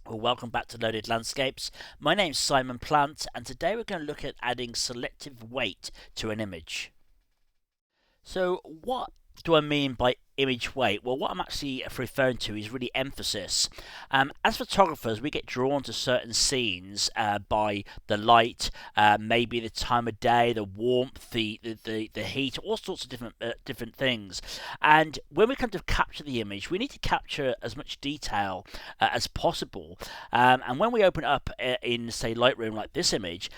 Well, welcome back to Loaded Landscapes. My name's Simon Plant, and today we're going to look at adding selective weight to an image. So, what do I mean by image weight? Well, what I'm actually referring to is really emphasis. As photographers, we get drawn to certain scenes by the light, maybe the time of day, the warmth, the heat, all sorts of different things. And when we come to capture the image, we need to capture as much detail as possible. And when we open it up in, say, Lightroom, like this image,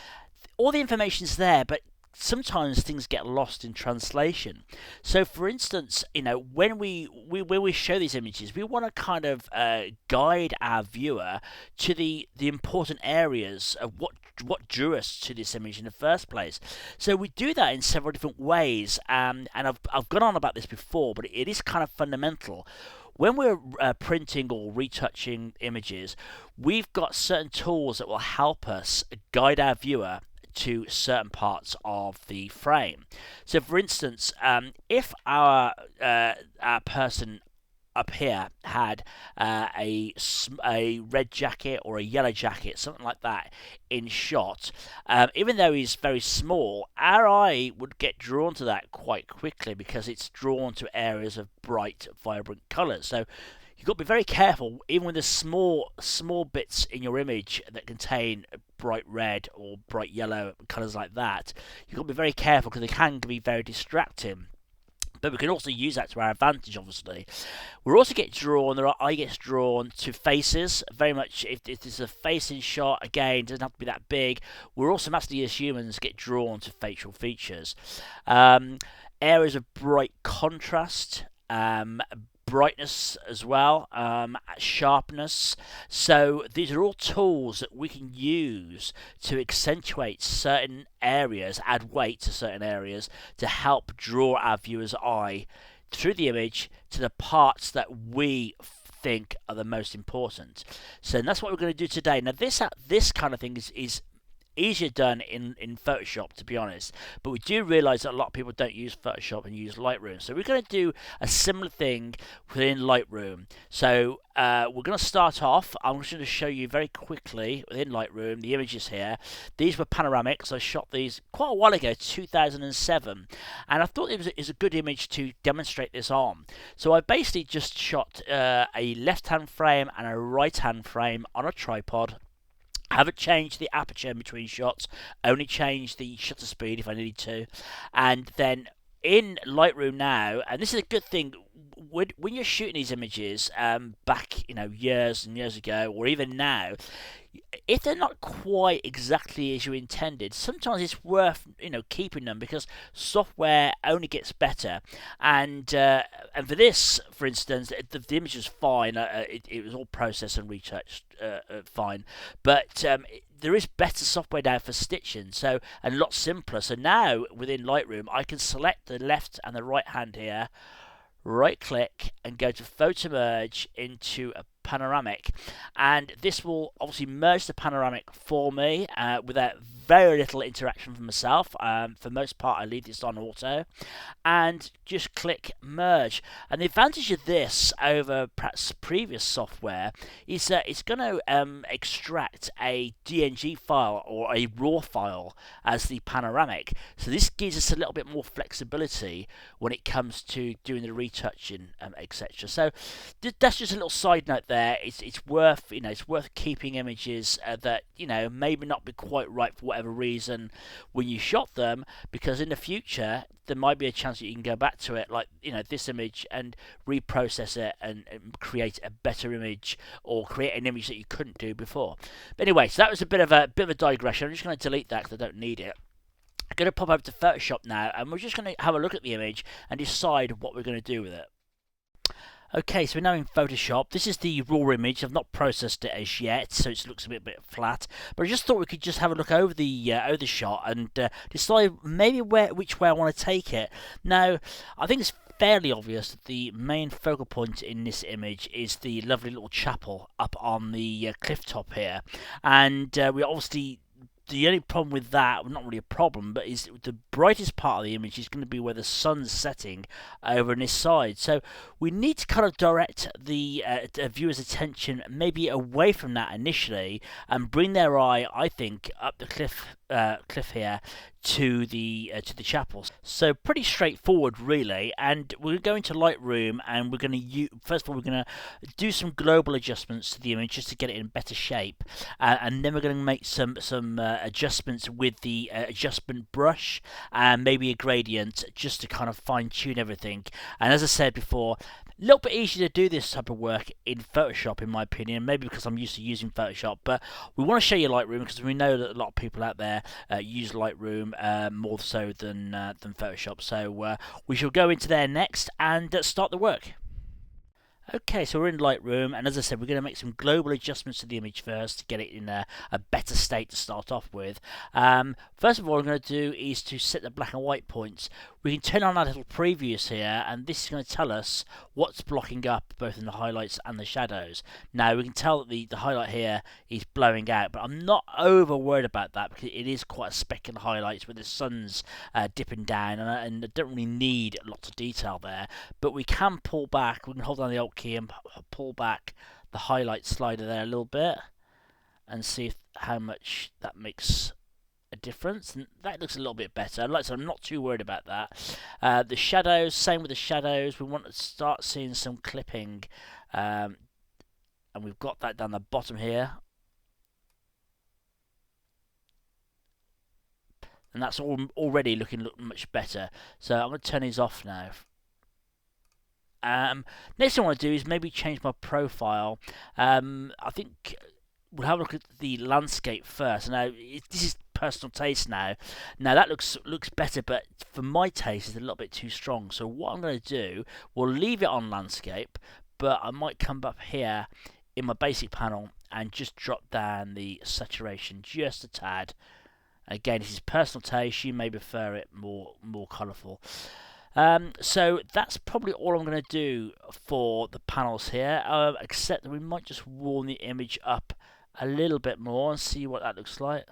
all the information's there, but sometimes things get lost in translation. So, for instance, when we show these images, we want to kind of guide our viewer to the important areas of what drew us to this image in the first place. So we do that in several different ways, and I've gone on about this before, but it is kind of fundamental. When we're printing or retouching images, we've got certain tools that will help us guide our viewer to certain parts of the frame. So, for instance, if our person up here had a red jacket or a yellow jacket, something like that, in shot, even though he's very small, our eye would get drawn to that quite quickly because it's drawn to areas of bright, vibrant colours. So you've got to be very careful, even with the small bits in your image that contain bright red or bright yellow colours like that. You've got to be very careful because they can be very distracting. But we can also use that to our advantage, obviously. We also get drawn, our eye gets drawn to faces, very much. If there's a face in shot, again, it doesn't have to be that big. We're also, massively as humans, get drawn to facial features. Areas of bright contrast, brightness as well, sharpness. So these are all tools that we can use to accentuate certain areas, add weight to certain areas to help draw our viewer's eye through the image to the parts that we think are the most important. So that's what we're going to do today. Now this kind of thing is easier done in Photoshop, to be honest, but we do realize that a lot of people don't use Photoshop and use Lightroom, so we're going to do a similar thing within Lightroom. So we're going to start off. I'm just going to show you very quickly within Lightroom the images here. These were panoramics. I shot these quite a while ago, 2007, and I thought it was a good image to demonstrate this on. So I basically just shot a left-hand frame and a right-hand frame on a tripod. I haven't changed the aperture in between shots, only changed the shutter speed if I needed to. And then in Lightroom now, and this is a good thing, when you're shooting these images back, years and years ago, or even now, if they're not quite exactly as you intended, sometimes it's worth keeping them because software only gets better. And for this, for instance, the image was fine. It was all processed and retouched fine, but there is better software now for stitching, so and a lot simpler. So now within Lightroom, I can select the left and the right hand here, right click and go to photo merge into a panoramic, and this will obviously merge the panoramic for me without very little interaction from myself. For most part I leave this on auto and just click merge. And the advantage of this over perhaps previous software is that it's going to extract a DNG file or a raw file as the panoramic, so this gives us a little bit more flexibility when it comes to doing the retouching, etc. So that's just a little side note there. It's worth keeping images that maybe not be quite right for whatever reason when you shot them, because in the future there might be a chance that you can go back to it, like this image, and reprocess it and create a better image or create an image that you couldn't do before. But anyway, so that was a bit of a digression. I'm just going to delete that because I don't need it. I'm going to pop over to Photoshop now, and we're just going to have a look at the image and decide what we're going to do with it. Okay, so we're now in Photoshop. This is the raw image. I've not processed it as yet, so it looks a bit flat. But I just thought we could just have a look over the shot and decide maybe which way I want to take it. Now, I think it's fairly obvious that the main focal point in this image is the lovely little chapel up on the cliff top here, and we obviously the only problem with that, well, not really a problem, but is the brightest part of the image is going to be where the sun's setting over on this side. So we need to kind of direct the viewer's attention maybe away from that initially and bring their eye, I think, up the cliff here to the chapels. So pretty straightforward, really. And we're going to Lightroom, and we're going to first of all we're going to do some global adjustments to the image just to get it in better shape, and then we're going to make some adjustments with the adjustment brush and maybe a gradient just to kind of fine tune everything. And as I said before, a little bit easier to do this type of work in Photoshop, in my opinion, maybe because I'm used to using Photoshop, but we want to show you Lightroom because we know that a lot of people out there use Lightroom more so than Photoshop. So we shall go into there next and start the work. Okay, so we're in Lightroom, and as I said, we're going to make some global adjustments to the image first to get it in a better state to start off with. First of all, what I'm going to do is to set the black and white points. We can turn on our little previews here, and this is going to tell us what's blocking up both in the highlights and the shadows. Now, we can tell that the highlight here is blowing out, but I'm not over worried about that because it is quite a speck in the highlights where the sun's dipping down, and I don't really need lots of detail there. But we can pull back, we can hold down the Alt key and pull back the highlight slider there a little bit and see how much that makes a difference, and that looks a little bit better. Like I said, I'm not too worried about that. The shadows, same with the shadows. We want to start seeing some clipping, and we've got that down the bottom here, and that's already looking much better. So I'm going to turn these off now. Next thing I want to do is maybe change my profile. I think we'll have a look at the landscape first. Now, this is personal taste now. Now that looks better, but for my taste, it's a little bit too strong. So what I'm going to do, we'll leave it on landscape, but I might come up here in my basic panel and just drop down the saturation just a tad. Again, this is personal taste. You may prefer it more colourful. So that's probably all I'm going to do for the panels here, except that we might just warm the image up a little bit more and see what that looks like.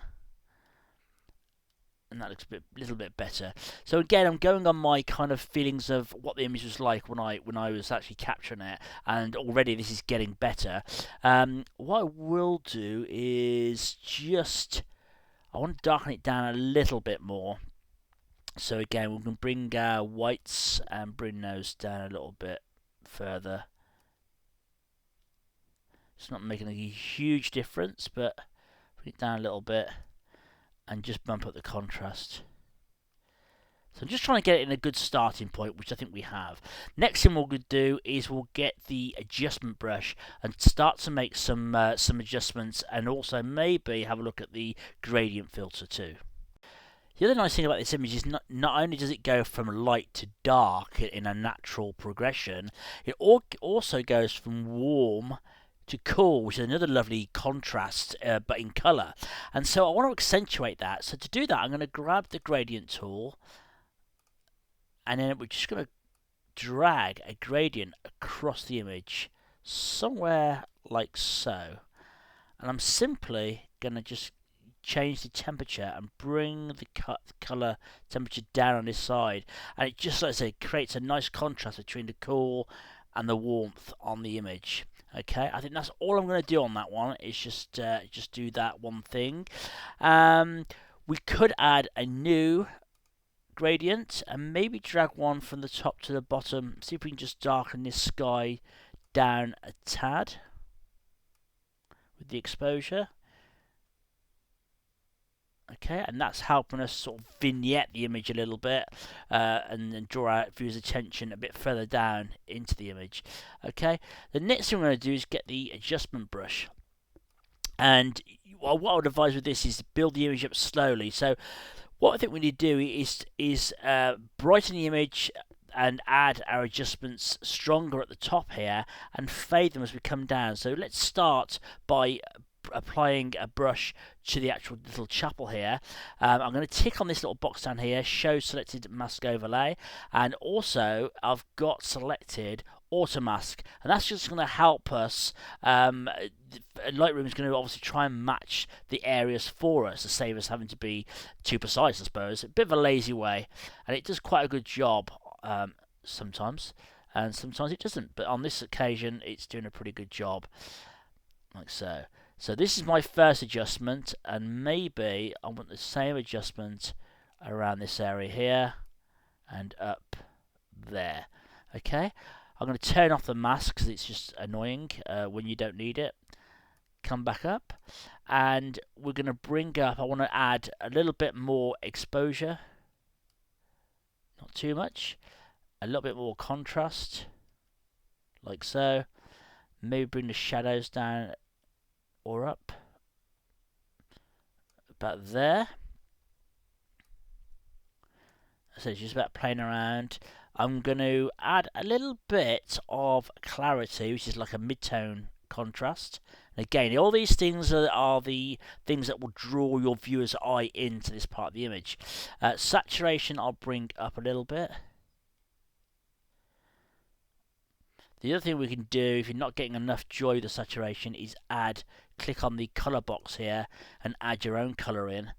And that looks a little bit better. So again, I'm going on my kind of feelings of what the image was like when I was actually capturing it, and already this is getting better. What I will do is just, I want to darken it down a little bit more. So again, we can bring our whites and bring those down a little bit further. It's not making a huge difference, but bring it down a little bit and just bump up the contrast. So I'm just trying to get it in a good starting point, which I think we have. Next thing we'll do is we'll get the adjustment brush and start to make some adjustments, and also maybe have a look at the gradient filter too. The other nice thing about this image is not only does it go from light to dark in a natural progression, it also goes from warm to cool, which is another lovely contrast, but in colour. And so I want to accentuate that. So to do that, I'm going to grab the gradient tool, and then we're just going to drag a gradient across the image, somewhere like so. And I'm simply going to just change the temperature and bring the colour temperature down on this side, and it just, like I say, creates a nice contrast between the cool and the warmth on the image. Okay, I think that's all I'm going to do on that one, is just do that one thing. We could add a new gradient and maybe drag one from the top to the bottom, see if we can just darken this sky down a tad with the exposure. Okay, and that's helping us sort of vignette the image a little bit, and then draw our viewer's attention a bit further down into the image. Okay, the next thing we're going to do is get the adjustment brush. And what I would advise with this is to build the image up slowly. So what I think we need to do is brighten the image and add our adjustments stronger at the top here and fade them as we come down. So let's start by applying a brush to the actual little chapel here. I'm going to tick on this little box down here, show selected mask overlay, and also I've got selected auto mask, and that's just going to help us. Lightroom is going to obviously try and match the areas for us to save us having to be too precise, I suppose. A bit of a lazy way, and it does quite a good job sometimes, and sometimes it doesn't. But on this occasion, it's doing a pretty good job, like so. So this is my first adjustment, and maybe I want the same adjustment around this area here and up there. Okay, I'm going to turn off the mask because it's just annoying when you don't need it. Come back up, and we're going to bring up, I want to add a little bit more exposure, not too much, a little bit more contrast, like so. Maybe bring the shadows down or up, about there. So it's just about playing around. I'm going to add a little bit of clarity, which is like a mid-tone contrast. And again, all these things are the things that will draw your viewer's eye into this part of the image. Saturation I'll bring up a little bit. The other thing we can do, if you're not getting enough joy with the saturation, is click on the colour box here and add your own colour in.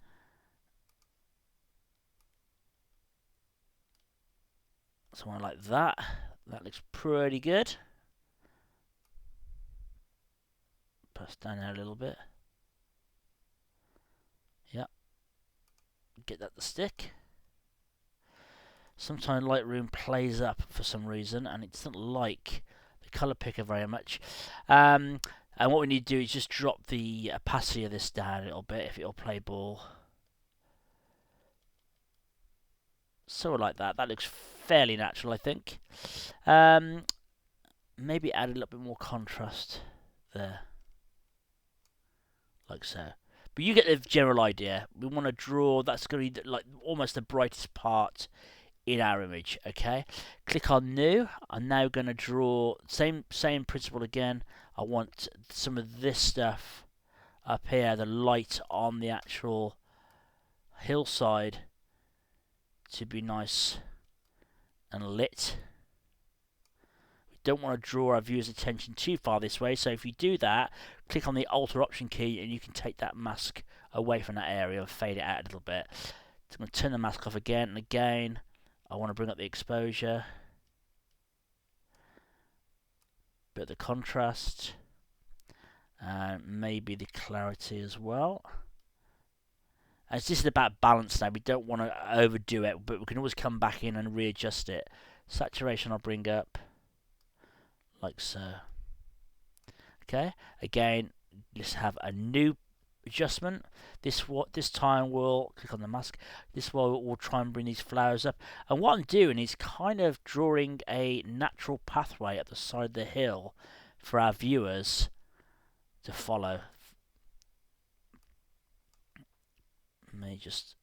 Somewhere like that. That looks pretty good. Press down there a little bit. Yep. Get that to stick. Sometimes Lightroom plays up for some reason and it doesn't like the colour picker very much. And what we need to do is just drop the opacity of this down a little bit if it'll play ball. Sort of like that. That looks fairly natural, I think. Maybe add a little bit more contrast there. Like so. But you get the general idea. We want to draw, that's going to be like almost the brightest part in our image, okay? Click on new. I'm now going to draw, same principle again. I want some of this stuff up here, the light on the actual hillside, to be nice and lit. We don't want to draw our viewer's attention too far this way, so if you do that, click on the Alter Option key and you can take that mask away from that area and fade it out a little bit. So I'm going to turn the mask off again and again. I want to bring up the exposure, bit of the contrast, and maybe the clarity as well. As this is about balance now, we don't want to overdo it, but we can always come back in and readjust it. Saturation I'll bring up, like so. Okay, again, let's have a new adjustment. This time we'll click on the mask. This one we'll try and bring these flowers up. And what I'm doing is kind of drawing a natural pathway up the side of the hill for our viewers to follow. May just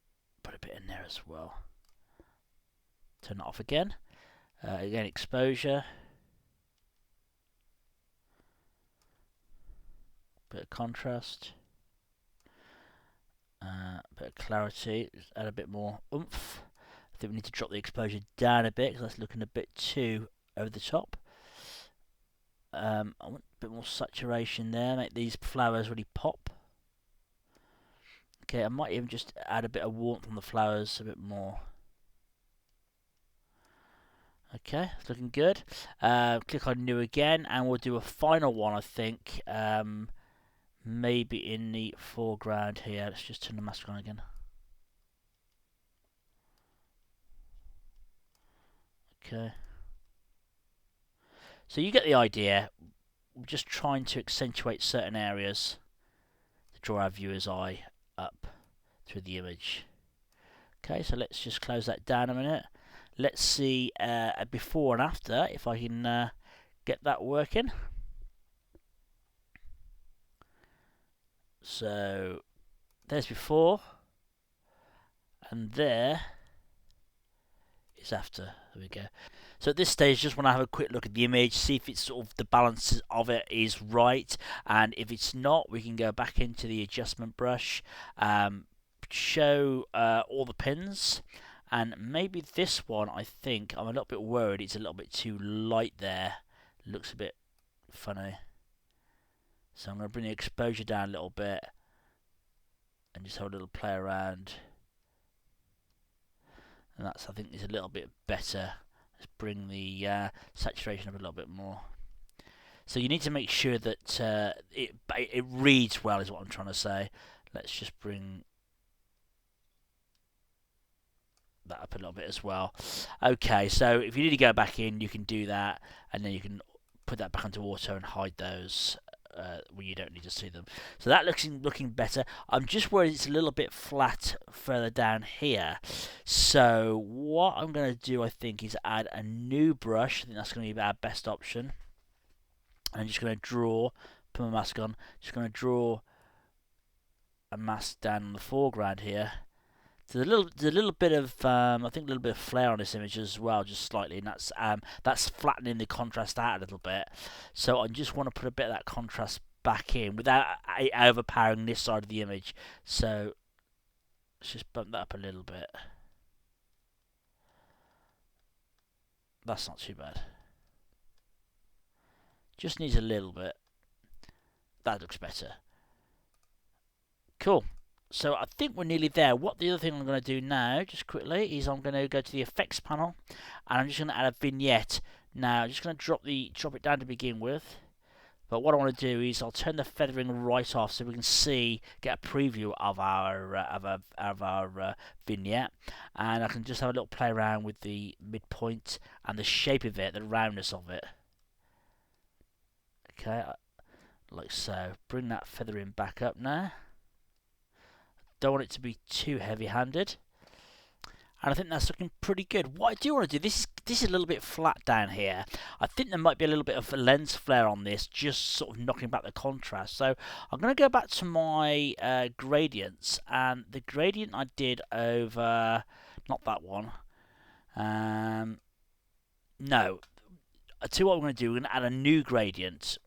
put a bit in there as well. Turn it off again. Again, exposure. Bit of contrast. Bit of clarity. Just add a bit more oomph. I think we need to drop the exposure down a bit because that's looking a bit too over the top. I want a bit more saturation there. Make these flowers really pop. Okay, I might even just add a bit of warmth on the flowers, a bit more. Okay, it's looking good. Click on new again, and we'll do a final one, I think. Maybe in the foreground here. Let's just turn the mask on again. Okay. So you get the idea. We're just trying to accentuate certain areas to draw our viewer's eye up through the image. Okay, so let's just close that down a minute. Let's see a before and after, if I can get that working. So there's before, and there is after. There we go. So at this stage, just want to have a quick look at the image, see if it's sort of the balance of it is right, and if it's not, we can go back into the adjustment brush, show all the pins, and maybe this one, I think I'm a little bit worried it's a little bit too light there. looks a bit funny. So I'm going to bring the exposure down a little bit and just have a little play around. And that's, I think, is a little bit better. Let's bring the saturation up a little bit more. So you need to make sure that it reads well, is what I'm trying to say. Let's just bring that up a little bit as well. Okay, so if you need to go back in, you can do that, and then you can put that back onto auto and hide those when you don't need to see them. So that looking better. I'm just worried it's a little bit flat further down here. So what I'm going to do, I think, is add a new brush. I think that's going to be our best option. And I'm just going to draw, put my mask on, just going to draw a mask down on the foreground here. There's a little bit of, I think a little bit of flare on this image as well, just slightly, and that's flattening the contrast out a little bit. So I just want to put a bit of that contrast back in without overpowering this side of the image. So let's just bump that up a little bit. That's not too bad. Just needs a little bit. That looks better. Cool. So I think we're nearly there. What the other thing I'm going to do now, just quickly, is I'm going to go to the effects panel, and I'm just going to add a vignette. Now I'm just going to drop it down to begin with. But what I want to do is I'll turn the feathering right off so we can get a preview of our vignette, and I can just have a little play around with the midpoint and the shape of it, the roundness of it. Okay, like so. Bring that feathering back up now. Don't want it to be too heavy-handed, and I think that's looking pretty good. What I do want to do, this is a little bit flat down here. I think there might be a little bit of a lens flare on this, just sort of knocking back the contrast. So I'm going to go back to my gradients, and the gradient I did over, not that one. No, I tell you what I'm going to do. We're going to add a new gradient.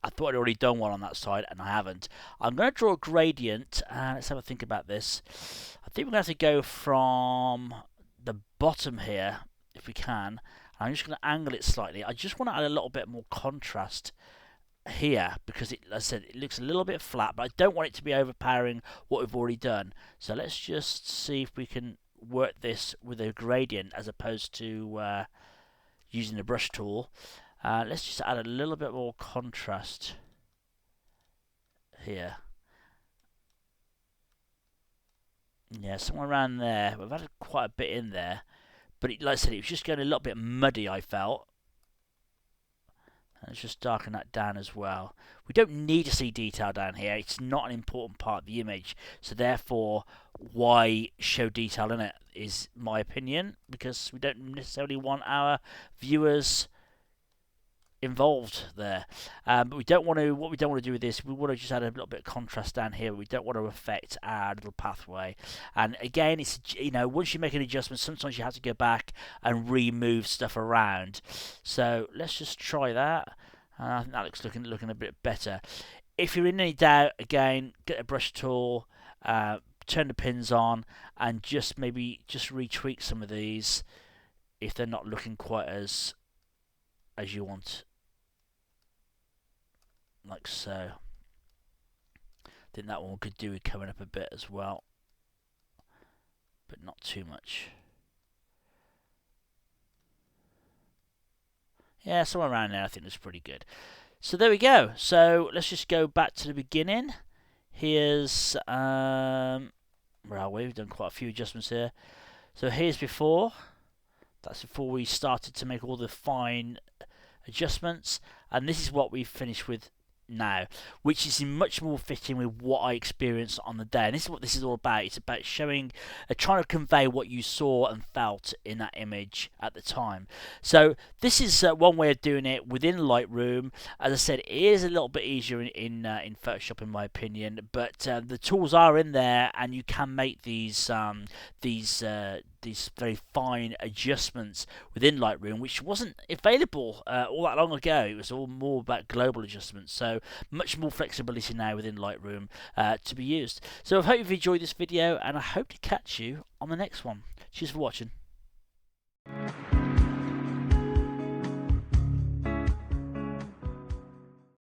I thought I'd already done one on that side, and I haven't. I'm going to draw a gradient, and let's have a think about this. I think we're going to have to go from the bottom here, if we can. I'm just going to angle it slightly. I just want to add a little bit more contrast here, because, as I said, it looks a little bit flat, but I don't want it to be overpowering what we've already done. So let's just see if we can work this with a gradient as opposed to using the brush tool. Let's just add a little bit more contrast here. Yeah, somewhere around there. We've added quite a bit in there, but like I said, it was just going a little bit muddy, I felt. Let's just darken that down as well. We don't need to see detail down here. It's not an important part of the image, so therefore, why show detail in it is my opinion, because we don't necessarily want our viewers involved there. But we don't want to. What we don't want to do with this, we want to just add a little bit of contrast down here. We don't want to affect our little pathway. And again, it's, once you make an adjustment, sometimes you have to go back and remove stuff around. So let's just try that. I think that looks looking a bit better. If you're in any doubt, again, get a brush tool, turn the pins on, and just retweak some of these if they're not looking quite as you want. Like so. I think that one could do with coming up a bit as well, but not too much. Yeah, somewhere around there I think that's pretty good. So there we go. So let's just go back to the beginning. Here's where are we? We've done quite a few adjustments here. So here's before. That's before we started to make all the fine adjustments, and this is what we've finished with now, which is much more fitting with what I experienced on the day. And this is what this is all about. It's about showing, trying to convey what you saw and felt in that image at the time. So this is one way of doing it within Lightroom. As I said, it is a little bit easier in Photoshop, in my opinion, but the tools are in there, and you can make these very fine adjustments within Lightroom, which wasn't available all that long ago. It was all more about global adjustments, so much more flexibility now within Lightroom to be used. So I hope you've enjoyed this video, and I hope to catch you on the next one. Cheers for watching.